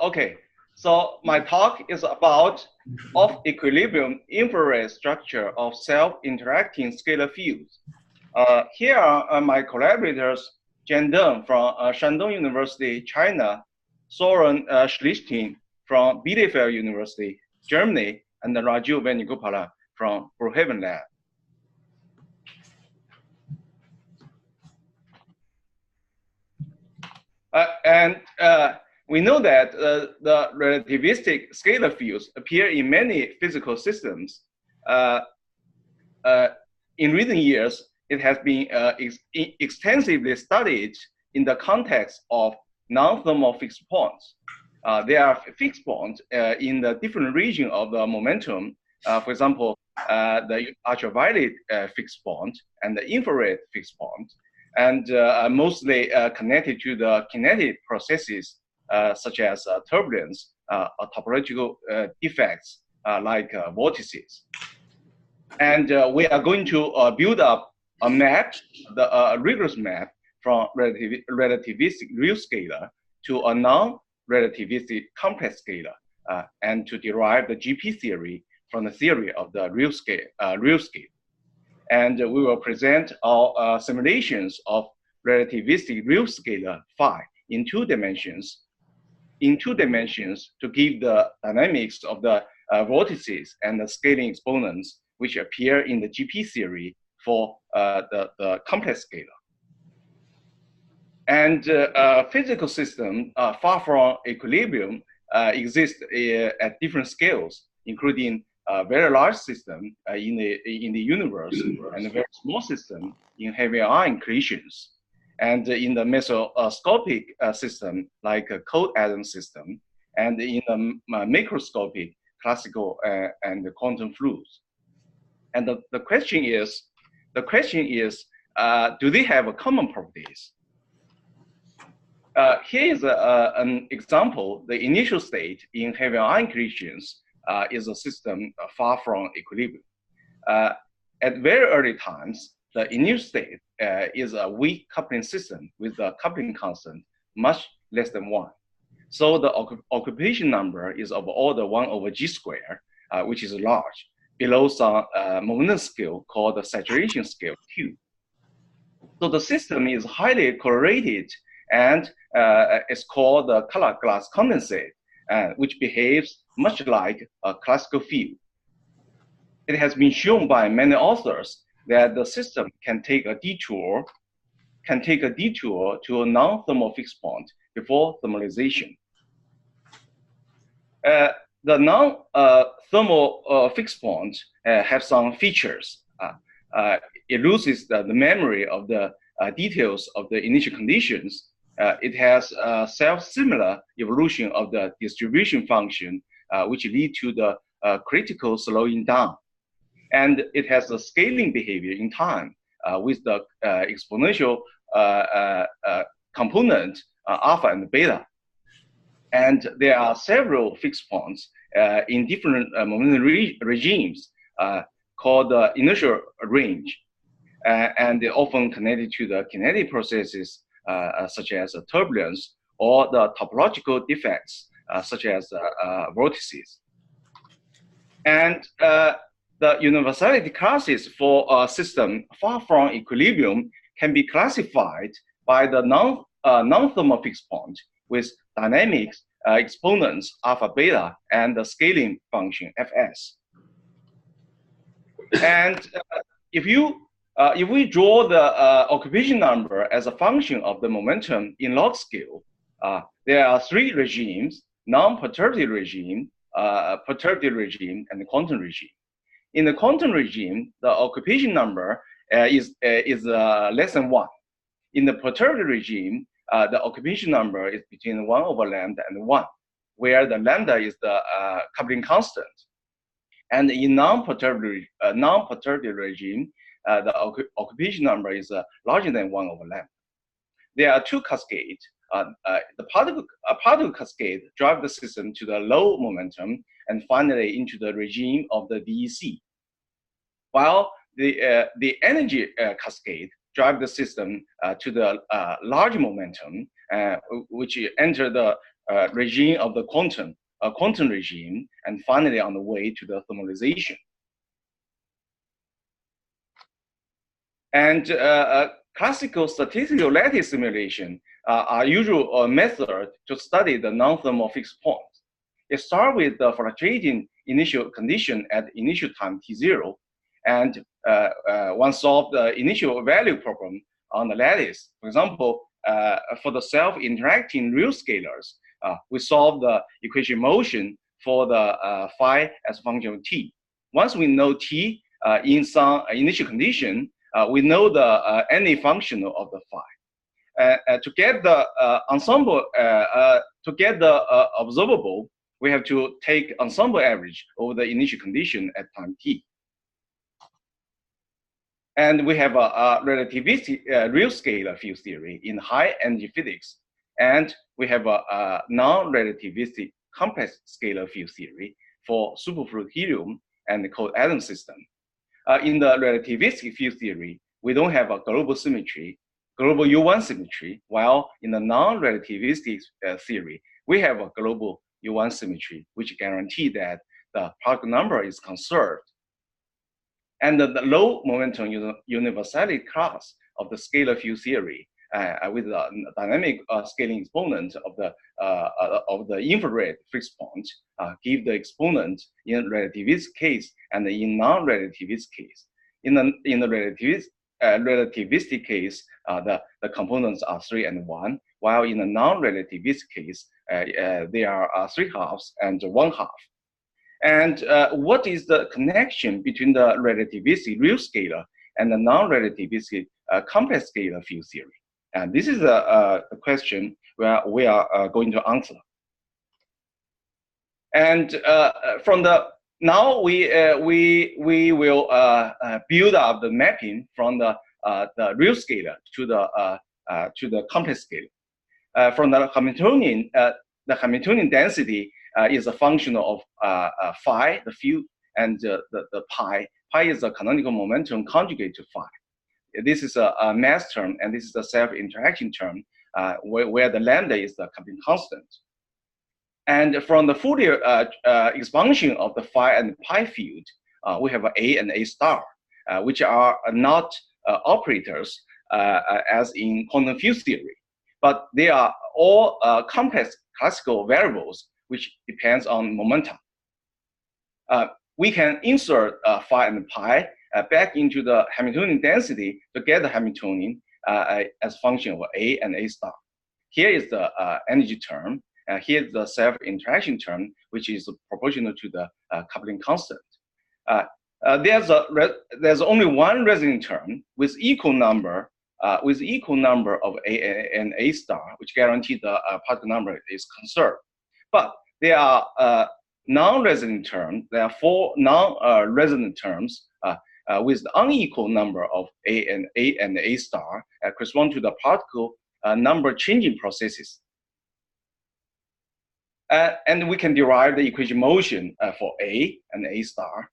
Okay, so my talk is about off-equilibrium infrared structure of self-interacting scalar fields. Here are my collaborators, Jian Deng from Shandong University, China, Soren Schlichting from Bielefeld University, Germany, and Raju Venugopala from Brookhaven Lab. We know that the relativistic scalar fields appear in many physical systems. In recent years, it has been extensively studied in the context of non-thermal fixed points. There are fixed points in the different region of the momentum. For example, the ultraviolet fixed point and the infrared fixed point, and mostly connected to the kinetic processes such as turbulence or topological defects like vortices. And we are going to build up a map, a rigorous map from relativistic real scalar to a non-relativistic complex scalar, and to derive the GP theory from the theory of the real scale. And we will present our simulations of relativistic real scalar phi in two dimensions to give the dynamics of the vortices and the scaling exponents which appear in the GP theory for the complex scalar. And physical systems far from equilibrium exist at different scales, including a very large system in the universe and a very small system in heavy ion collisions, and in the mesoscopic system like a cold atom system, and in the macroscopic classical and quantum fluids. And the question is, do they have common properties? Here is an example. The initial state in heavy ion collisions is a system far from equilibrium. At very early times, the initial state is a weak coupling system with a coupling constant much less than 1. So the occupation number is of order 1 over g squared, which is large, below some momentum scale called the saturation scale Q. So the system is highly correlated and it's called the color glass condensate, which behaves much like a classical field. It has been shown by many authors that the system can take a detour to a non-thermal fixed point before thermalization. The non-thermal fixed point have some features. It loses the memory of the details of the initial conditions. It has a self-similar evolution of the distribution function, which lead to the critical slowing down. And it has a scaling behavior in time with the exponential component alpha and beta. And there are several fixed points in different momentum regimes called the inertial range. And they're often connected to the kinetic processes such as turbulence or the topological defects such as vortices. And the universality classes for a system far from equilibrium can be classified by the non-thermal fixed point with dynamics exponents alpha beta and the scaling function fs. And if we draw the occupation number as a function of the momentum in log scale, there are 3 regimes: non-perturbative regime, perturbative regime, and the quantum regime. In the quantum regime, the occupation number is less than 1. In the perturbative regime, the occupation number is between 1 over lambda and 1, where the lambda is the coupling constant. And in non-perturbative regime, the occupation number is larger than 1 over lambda. There are 2 cascades. The particle cascade drive the system to the low momentum and finally into the regime of the DEC, while the energy cascade drive the system to the large momentum, which enter the regime of the quantum regime, and finally on the way to the thermalization. And classical statistical lattice simulation are usual method to study the non-thermal fixed points. It starts with the fluctuating initial condition at initial time t0, and one solves the initial value problem on the lattice. For example, for the self-interacting real scalars, we solve the equation motion for the phi as a function of t. Once we know t in some initial condition, we know the any function of the phi. To get the ensemble, to get the observable, we have to take ensemble average over the initial condition at time t. And we have a relativistic real scalar field theory in high energy physics. And we have a non-relativistic complex scalar field theory for superfluid helium and the cold atom system. In the relativistic field theory, we don't have a global symmetry, global U1 symmetry, while in the non-relativistic theory, we have a global U1 symmetry, which guarantees that the particle number is conserved. And the low momentum universality class of the scalar field theory with the dynamic scaling exponent of the infrared fixed point give the exponent in relativistic case and in non-relativistic case. In the relativistic case, the components are 3 and 1, while in the non-relativistic case, there are 3 halves and 1 half. And what is the connection between the relativistic real scalar and the non-relativistic complex scalar field theory? And this is a question where we are going to answer. And from the now we will build up the mapping from the real scalar to the complex scalar. From the Hamiltonian density is a function of phi, the field, and the pi. Pi is the canonical momentum conjugate to phi. This is a mass term, and this is the self-interaction term, where the lambda is the coupling constant. And from the Fourier expansion of the phi and pi field, we have A and A star, which are not operators as in quantum field theory, but they are all complex classical variables which depends on momentum. We can insert phi and pi back into the Hamiltonian density to get the Hamiltonian as function of A and A star. Here is the energy term. Here is the self-interaction term, which is proportional to the coupling constant. There's only one resonant term with equal number of A and A star, which guarantees the particle number is conserved. But there are non-resonant terms. There are 4 non-resonant terms with the unequal number of A and A star correspond to the particle number changing processes. And we can derive the equation motion for A and A star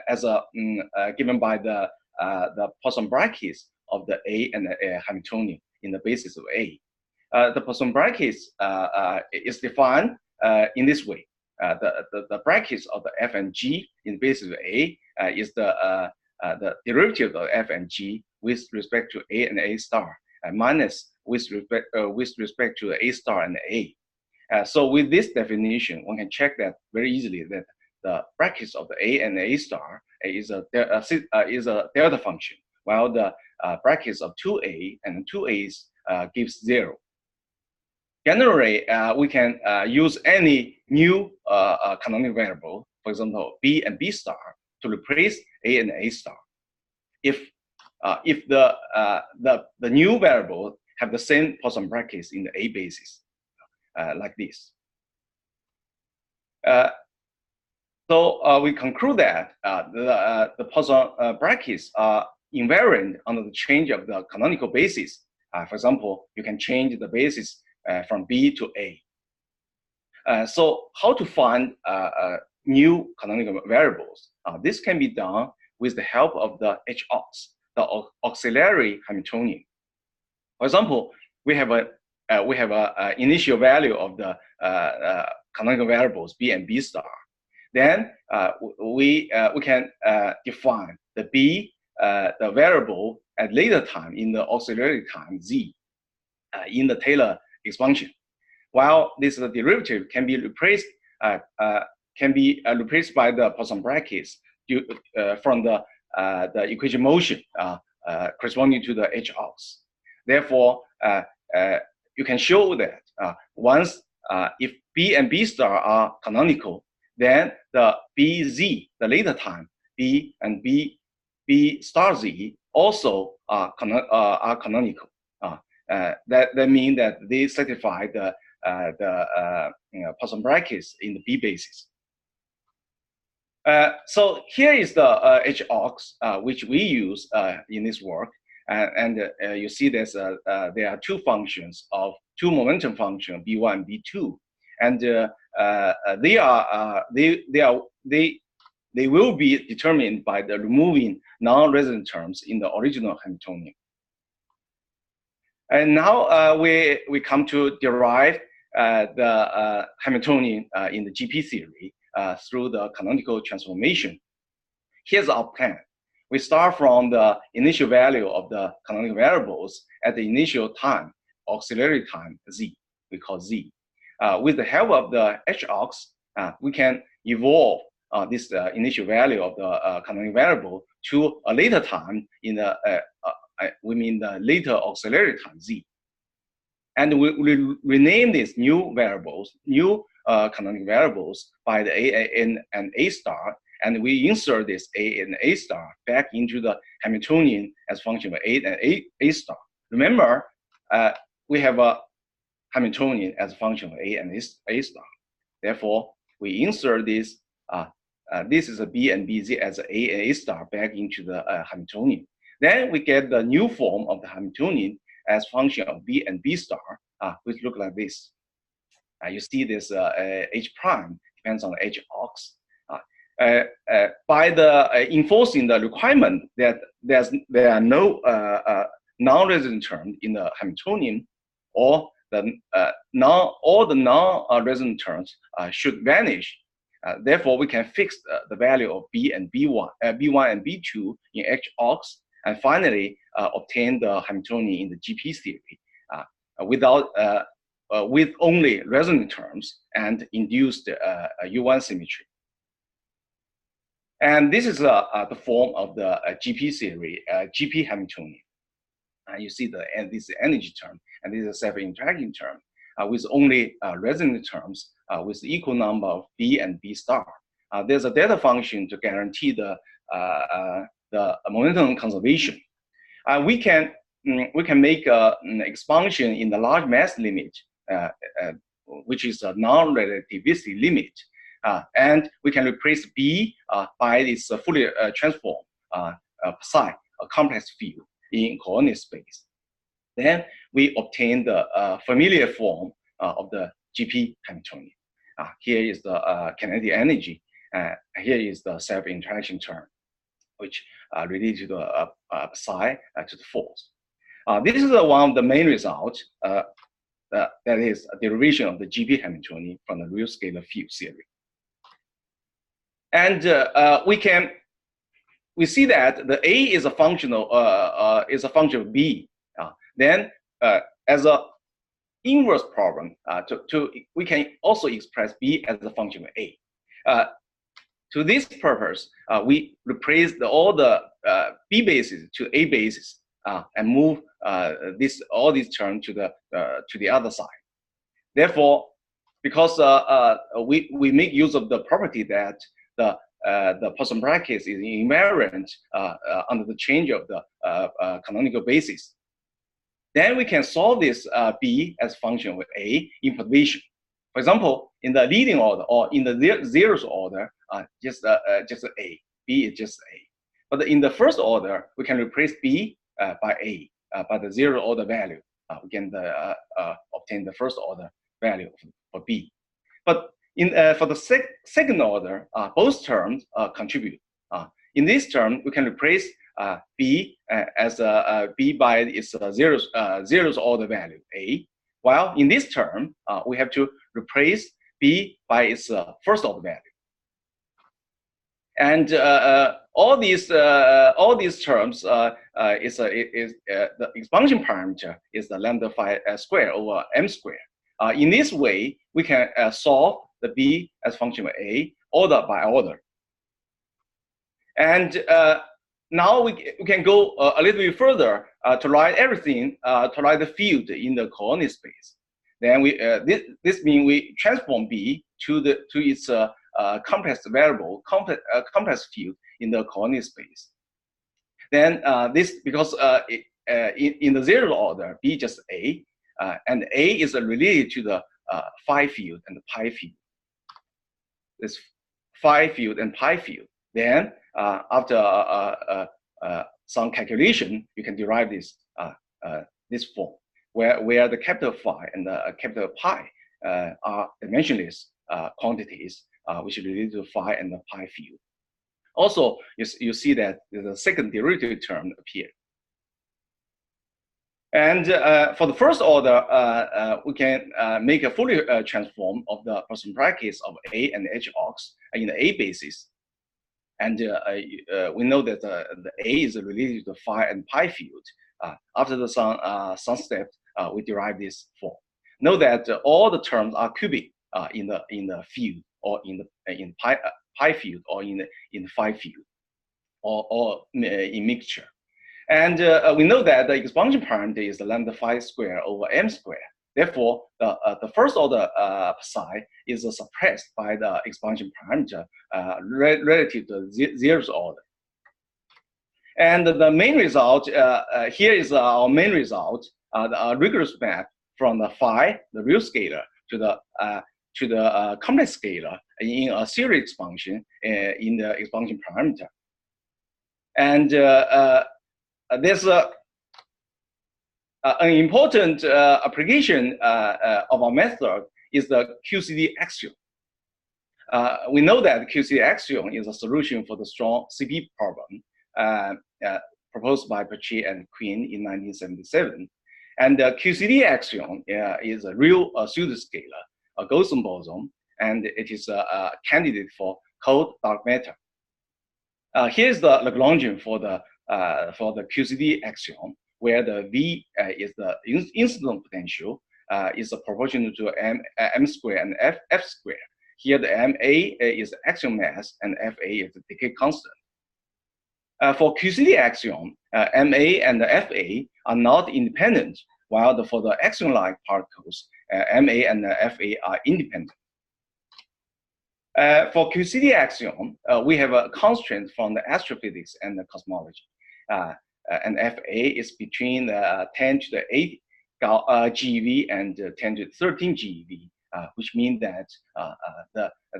as given by the Poisson brackets of the A and the Hamiltonian in the basis of A. The Poisson brackets is defined in this way. The brackets of the F and G in the basis of A is the derivative of F and G with respect to A and A star, minus with respect to A star and A. So with this definition, one can check that very easily that the brackets of the A and A star is a delta function, while the brackets of 2A and 2A's gives 0. Generally, we can use any new canonical variable, for example, B and B star, to replace A and A star. If the new variable have the same Poisson brackets in the A basis, like this. So we conclude that the Poisson brackets are invariant under the change of the canonical basis. For example, you can change the basis from B to A. So how to find new canonical variables? This can be done with the help of the H-aux, the auxiliary Hamiltonian. For example, we have we have a initial value of the canonical variables B and B star. Then we can define the B, the variable at later time in the auxiliary time Z in the Taylor expansion. While this derivative can be replaced by the Poisson brackets from the equation motion corresponding to the H-aux. Therefore, you can show that once if B and B star are canonical, then the BZ, the later time B and B star Z also are canonical. That means that they satisfy the Poisson brackets in the B basis. So here is the H-aux which we use in this work, and you see there's there are two functions of two momentum function B1 and B2, and they will be determined by the removing non-resident terms in the original Hamiltonian. And now we come to derive the Hamiltonian in the GP theory through the canonical transformation. Here's our plan. We start from the initial value of the canonical variables at the initial time, auxiliary time Z, we call Z. With the help of the H-aux, we can evolve this initial value of the canonical variable to a later time in the we mean the later auxiliary time Z. And we rename these new variables, new canonical variables by the A, N, and A star, and we insert this A and A star back into the Hamiltonian as function of A and A star. Remember, we have a Hamiltonian as a function of A and A star. Therefore, we insert this, this is a B and BZ as A and A star back into the Hamiltonian. Then we get the new form of the Hamiltonian as function of B and B star, which look like this. You see this H prime depends on the H-aux. By the enforcing the requirement that there are no non-resident terms in the Hamiltonian, or all the non-resident terms should vanish. Therefore, we can fix the value of B and B1 and B2 in H-aux, and finally obtain the Hamiltonian in the GP theory with only resonant terms and induced U1 symmetry. And this is the form of the GP theory, GP Hamiltonian. You see this energy term, and this is a self-interacting term with only resonant terms with the equal number of B and B star. There's a delta function to guarantee the momentum conservation. We can make an expansion in the large mass limit, which is a non-relativistic limit, and we can replace B by this Fourier transform psi, a complex field in coordinate space. Then we obtain the familiar form of the GP Hamiltonian. Here is the kinetic energy. Here is the self-interaction term, which related to the psi to the force. This is one of the main results, that is a derivation of the GP Hamiltonian from the real scalar field theory. And we see that the A is a function of B. Then as a inverse problem, we can also express B as a function of A. To this purpose, we replace all the B bases to A bases and move all these terms to the other side. Therefore, because we make use of the property that the Poisson brackets is invariant under the change of the canonical basis, then we can solve this B as function with A in perturbation. For example, in the leading order or in the zeroth order, just A. B is just A. But in the first order, we can replace B by A, by the zeroth order value. We can obtain the first order value for B. But for the second order, both terms contribute. In this term, we can replace B as B by its zeroth order value, A. While in this term, we have to replace B by its first order value. And all these terms the expansion parameter is the lambda phi square over m square. In this way, we can solve the B as function of A order by order. And now we can go a little bit further to write everything, to write the field in the coordinate space. Then we this means we transform B to its complex variable, complex field in the coordinate space. Then because in the zero order, B just A, and A is related to the phi field and the pi field. This phi field and pi field. Then after some calculation, you can derive this this form, where the capital phi and the capital pi are dimensionless quantities, which are related to phi and the pi field. Also, you see that the second derivative term appeared. And for the first order, we can make a Fourier transform of the Poisson brackets of A and H ox in the A basis. And we know that the A is related to the phi and pi field. After some steps, we derive this form. Note that all the terms are cubic in the field, or in pi field, or in the phi field, or in mixture. And we know that the expansion parameter is the lambda phi square over m square. Therefore, the first order psi is suppressed by the expansion parameter relative to the zeroth order. And the main result here is our main result, the rigorous map from the phi, the real scalar, to the complex scalar in a series expansion in the expansion parameter. And there's an important application of our method is the QCD axion. We know that QCD axion is a solution for the strong CP problem proposed by Pache and Quinn in 1977. And the QCD axion is a real pseudoscalar, a Gaussian boson, and it is a candidate for cold dark matter. Here's the Lagrangian for the QCD axion, where the V is the incident potential, is proportional to m square and f square. Here the ma is the axion mass and fa is the decay constant. For QCD axion, ma and fa are not independent, while for the axion-like particles, ma and fa are independent. For QCD axion, we have a constraint from the astrophysics and the cosmology. And Fa is between 10 to the 8 GeV and 10 to the 13 GeV, which means that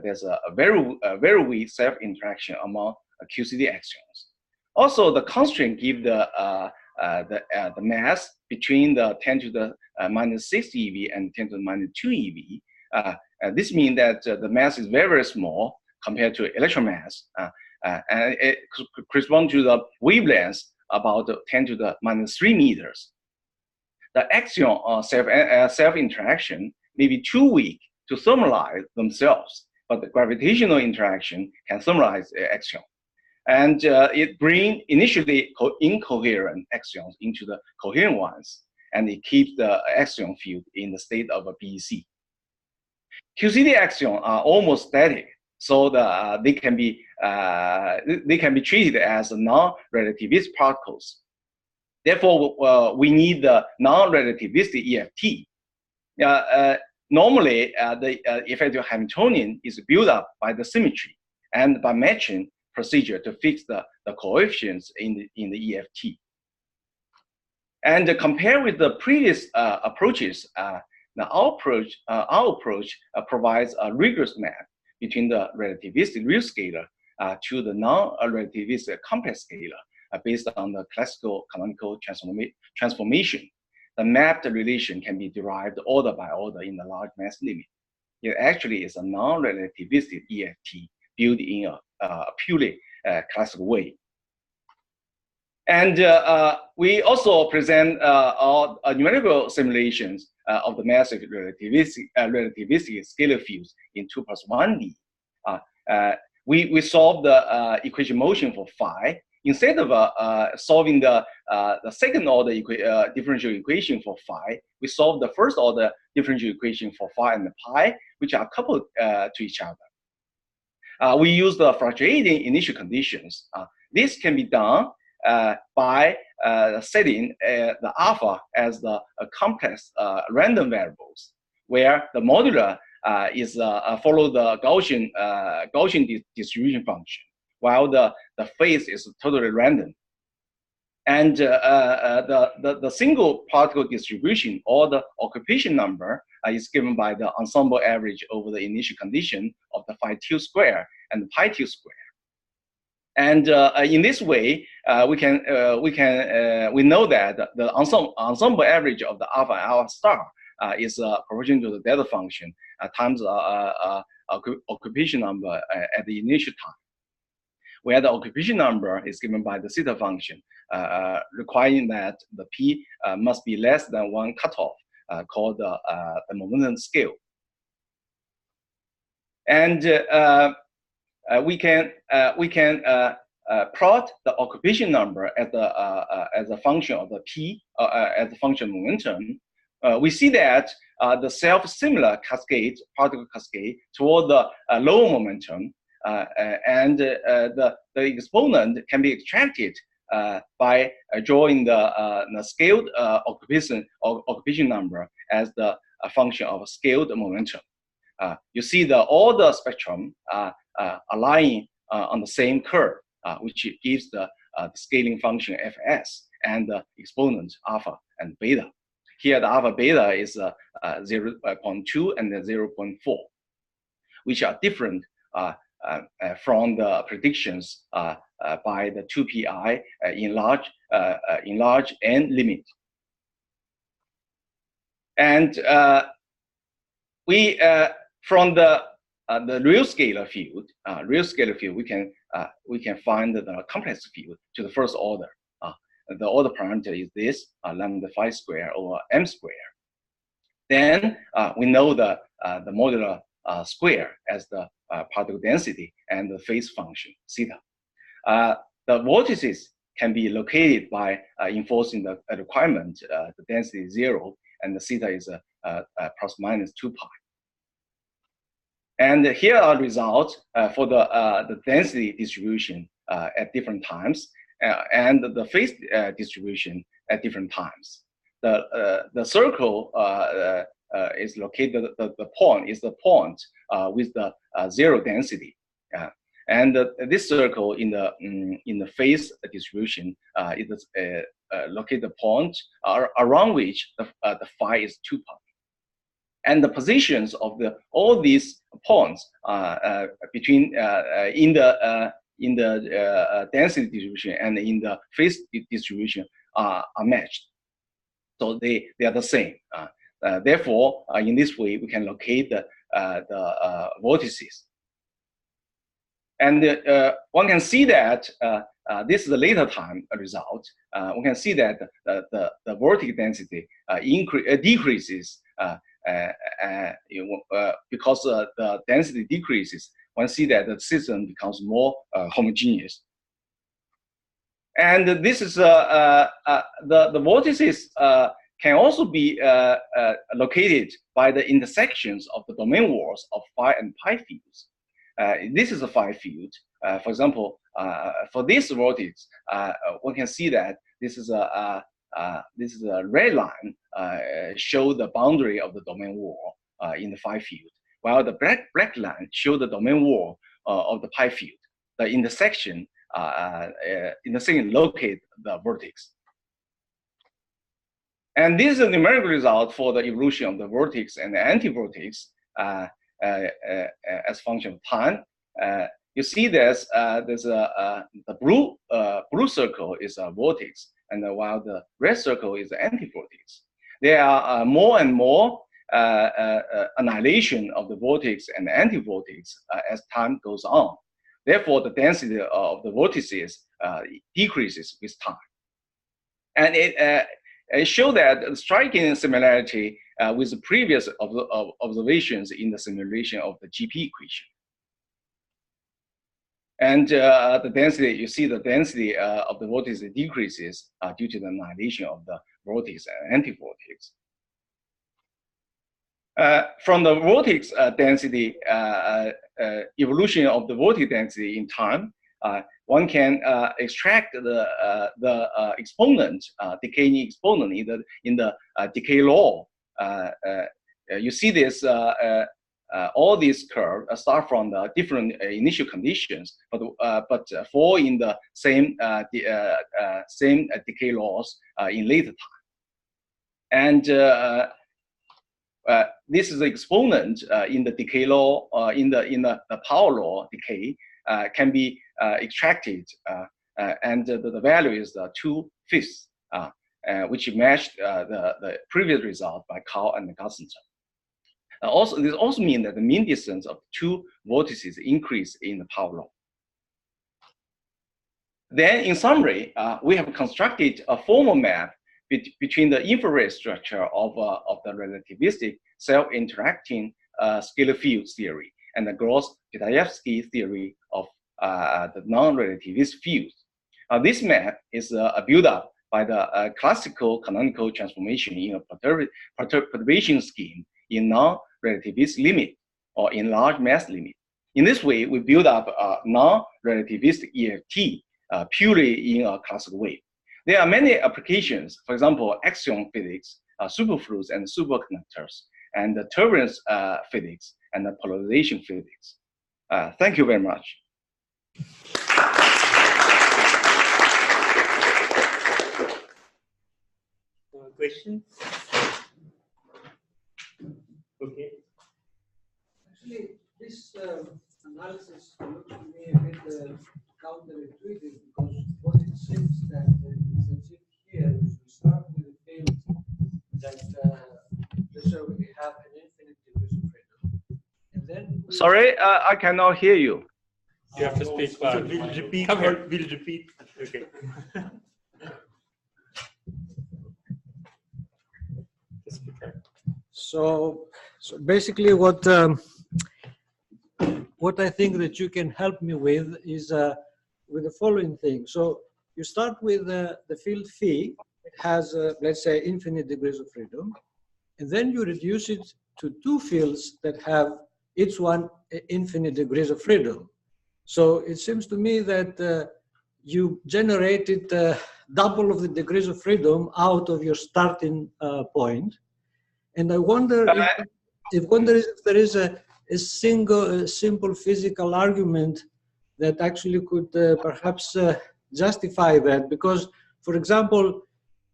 there's a very weak self-interaction among QCD axions. Also, the constraint gives the mass between the 10 to the -6 eV and 10 to the -2 eV. This means that the mass is very, very small compared to electron mass, and it corresponds to the wavelength about 10 to the -3 meters. The axion self-interaction may be too weak to thermalize themselves, but the gravitational interaction can thermalize the axion. And it brings initially incoherent axions into the coherent ones, and it keeps the axion field in the state of a BEC. QCD axions are almost static, so they can be treated as non-relativistic particles. Therefore, we need the non-relativistic EFT. Normally, the effective Hamiltonian is built up by the symmetry and by matching procedure to fix the coefficients in the EFT. And compared with the previous approaches, our approach provides a rigorous map between the relativistic real scalar to the non-relativistic complex scalar based on the classical canonical transformation. The mapped relation can be derived order by order in the large mass limit. It actually is a non-relativistic EFT built in a purely classical way. And we also present our numerical simulations of the massive relativistic scalar fields in 2+1D. We solve the equation motion for phi. Instead of solving the second order differential equation for phi, we solve the first order differential equation for phi and pi, which are coupled to each other. We use the fluctuating initial conditions. This can be done by setting the alpha as the complex random variables, where the modular is follow the Gaussian distribution function, while the phase is totally random. And the single particle distribution, or the occupation number, is given by the ensemble average over the initial condition of the phi tilde square and the pi tilde square. And in this way, we know that the ensemble average of the alpha and alpha star is proportional to the delta function times occupation number at the initial time, where the occupation number is given by the theta function, requiring that the p must be less than one cutoff, called the momentum scale. And we can plot the occupation number as a function of the p, as a function of momentum. We see that the self-similar cascade, particle cascade, toward the lower momentum, and the exponent can be extracted by drawing the scaled occupation number as the function of a scaled momentum. You see all the spectrum lying on the same curve, which gives the scaling function fs and the exponent alpha and beta. Here, the alpha beta is 0.2 and 0.4, which are different from the predictions by the 2pi in large n limit. And from the real scalar field, we can find the complex field to the first order. The order parameter is this, lambda phi square over m square. Then we know the modular square as the particle density and the phase function, theta. The vortices can be located by enforcing the requirement, the density is 0, and the theta is plus minus 2 pi. And here are results for the density distribution at different times, and the phase distribution at different times. The circle is located, the point is the point with the 0 density. And this circle in the phase distribution is located the point around which the phi is 2 pi. And the positions of all these points between in the density distribution and in the phase distribution are matched, so they are the same. Therefore, in this way, we can locate the vortices. And one can see that this is the later time result. One can see that the vortex density decreases because the density decreases. One see that the system becomes more homogeneous. And this is the vortices can also be located by the intersections of the domain walls of phi and pi fields. This is a phi field. For example, for this vortex, one can see that this is a red line show the boundary of the domain wall in the phi field, while the black line show the domain wall of the pi field. The intersection locate the vortex. And this is a numerical result for the evolution of the vortex and the anti-vortex as function of time. You see there's the blue circle is a vortex, and while the red circle is the anti-vortex. There are more and more annihilation of the vortex and the anti-vortex as time goes on. Therefore, the density of the vortices decreases with time. And it showed that striking similarity with the previous observations in the simulation of the GP equation. And the density, you see the density of the vortex decreases due to the annihilation of the vortex and anti-vortex. From the vortex density, evolution of the vortex density in time, one can extract the exponent, decaying exponent in the decay law. You see this, all these curves start from the different initial conditions, but fall in the same same decay laws in later time. And this is the exponent in the decay law, in the power law decay can be extracted, and the value is 2/5, which matched the previous result by Carl and Gassenter. Also, this also means that the mean distance of two vortices increase in the power law. Then, in summary, we have constructed a formal map between the infrared structure of the relativistic self-interacting scalar field theory and the Gross-Pitaevskii theory of the non-relativistic fields. This map is a build-up by the classical canonical transformation in a perturbation scheme in non-relativistic limit or in large mass limit. In this way, we build up a non-relativistic EFT purely in a classical way. There are many applications, for example, axion physics, superfluids and superconductors, and the turbulence physics and the polarization physics. Thank you very much. Question? Okay. Actually, this analysis looks to me a bit counterintuitive, because what it seems that is achieved here is we start with a field that so we have an infinite degrees of freedom, and then sorry, I cannot hear you. You have to speak loud. So we'll repeat. We'll repeat. Okay. So basically, what I think that you can help me with is with the following thing. So you start with the field phi. It has, let's say, infinite degrees of freedom. And then you reduce it to two fields that have each one infinite degrees of freedom. So it seems to me that you generated double of the degrees of freedom out of your starting point. And I wonder if there is a simple physical argument that actually could perhaps justify that. Because, for example,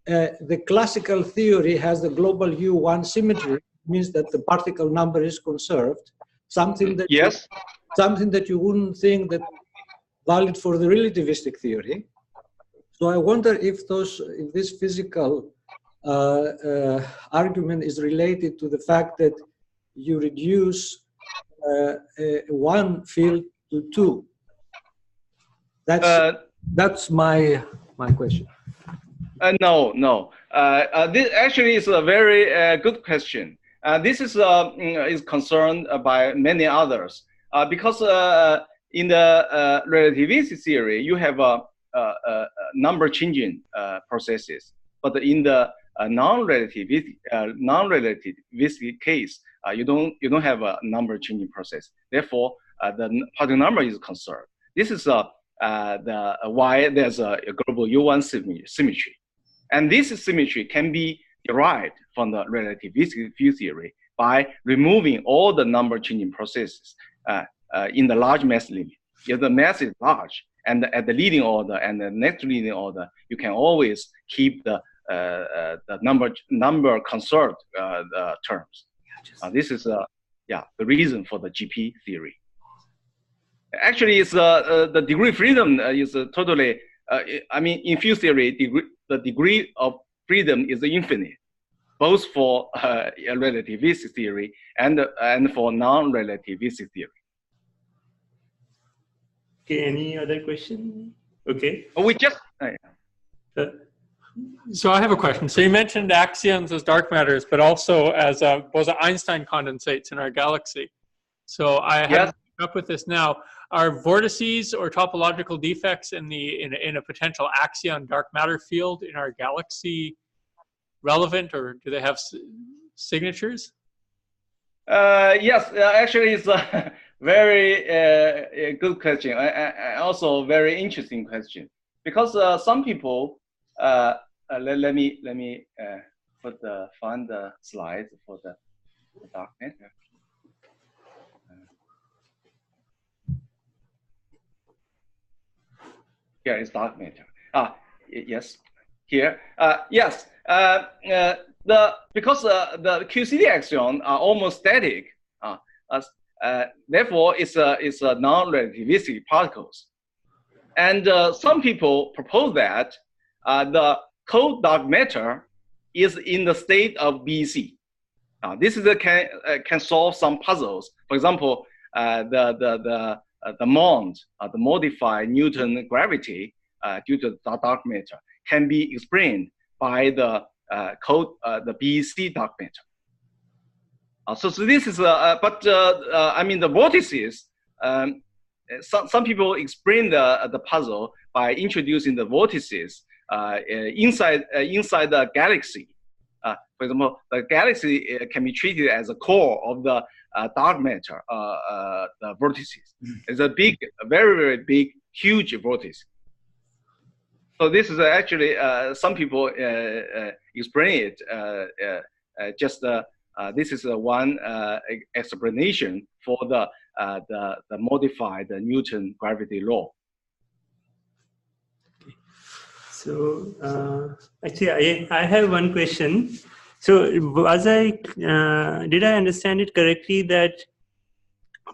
the classical theory has the global U1 symmetry, means that the particle number is conserved, something that yes, something that you wouldn't think that valid for the relativistic theory. So I wonder if this physical argument is related to the fact that you reduce one field to two. That's my question. No. This actually is a very good question. This is concerned by many others because in the relativistic theory you have number changing processes, but in the non-relativistic case you don't have a number changing process. Therefore, the particle number is conserved. This is why there's a global U1 symmetry. And this symmetry can be derived from the relativistic field theory by removing all the number changing processes in the large mass limit. If the mass is large and at the leading order and the next leading order, you can always keep the number conserved terms. This is the reason for the GP theory. Actually, it's the degree of freedom is totally. I mean, in field theory, the degree of freedom is infinite, both for relativistic theory and for non-relativistic theory. Okay. Any other question? Okay. We just So I have a question. So you mentioned axions as dark matters, but also as Bose-Einstein condensates in our galaxy. So I have up with this now. Are vortices or topological defects in a potential axion dark matter field in our galaxy relevant, or do they have signatures? Yes, actually, it's a very good question. Also, very interesting question, because some people. Let me find the slides for the dark matter. Here is dark matter. Yes, here. Yes. Because the QCD axion are almost static. Therefore, it's a non-relativistic particles. And some people propose that the cold dark matter is in the state of BC. This is can solve some puzzles. For example, the MOND, the modified Newton gravity due to the dark matter, can be explained by the BC dark matter. So this is I mean the vortices. Some people explain the puzzle by introducing the vortices inside the galaxy. For example, the galaxy can be treated as a core of the dark matter, the vortices. It's a big, very, very big, huge vortice. So this is actually, some people explain it this is one explanation for the modified Newton gravity law. So actually, I have one question. So did I understand it correctly that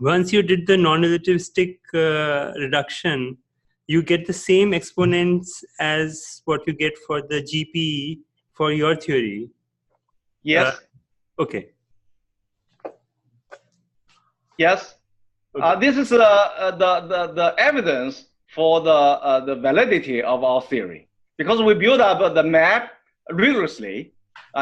once you did the non-relativistic reduction, you get the same exponents as what you get for the GP for your theory? Yes. Okay. Yes. Okay. This is the evidence for the validity of our theory. Because we build up the map rigorously,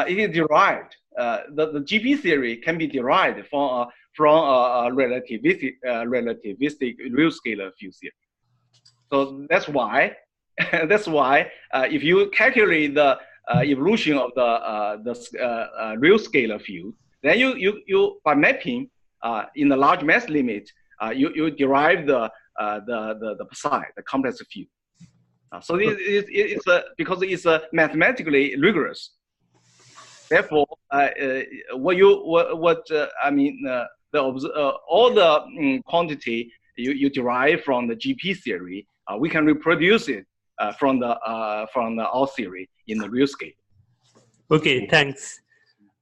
it is derived. The GP theory can be derived from a relativistic real scalar field theory. So that's why if you calculate the evolution of the real scalar field, then you by mapping in the large mass limit, you derive the psi, the complex field. So it's because it's mathematically rigorous. Therefore, all the quantity you derive from the GP theory, we can reproduce it from our theory in the real scale. Okay, thanks.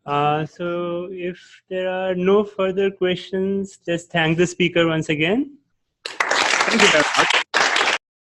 So if there are no further questions, just thank the speaker once again. Thank you very much.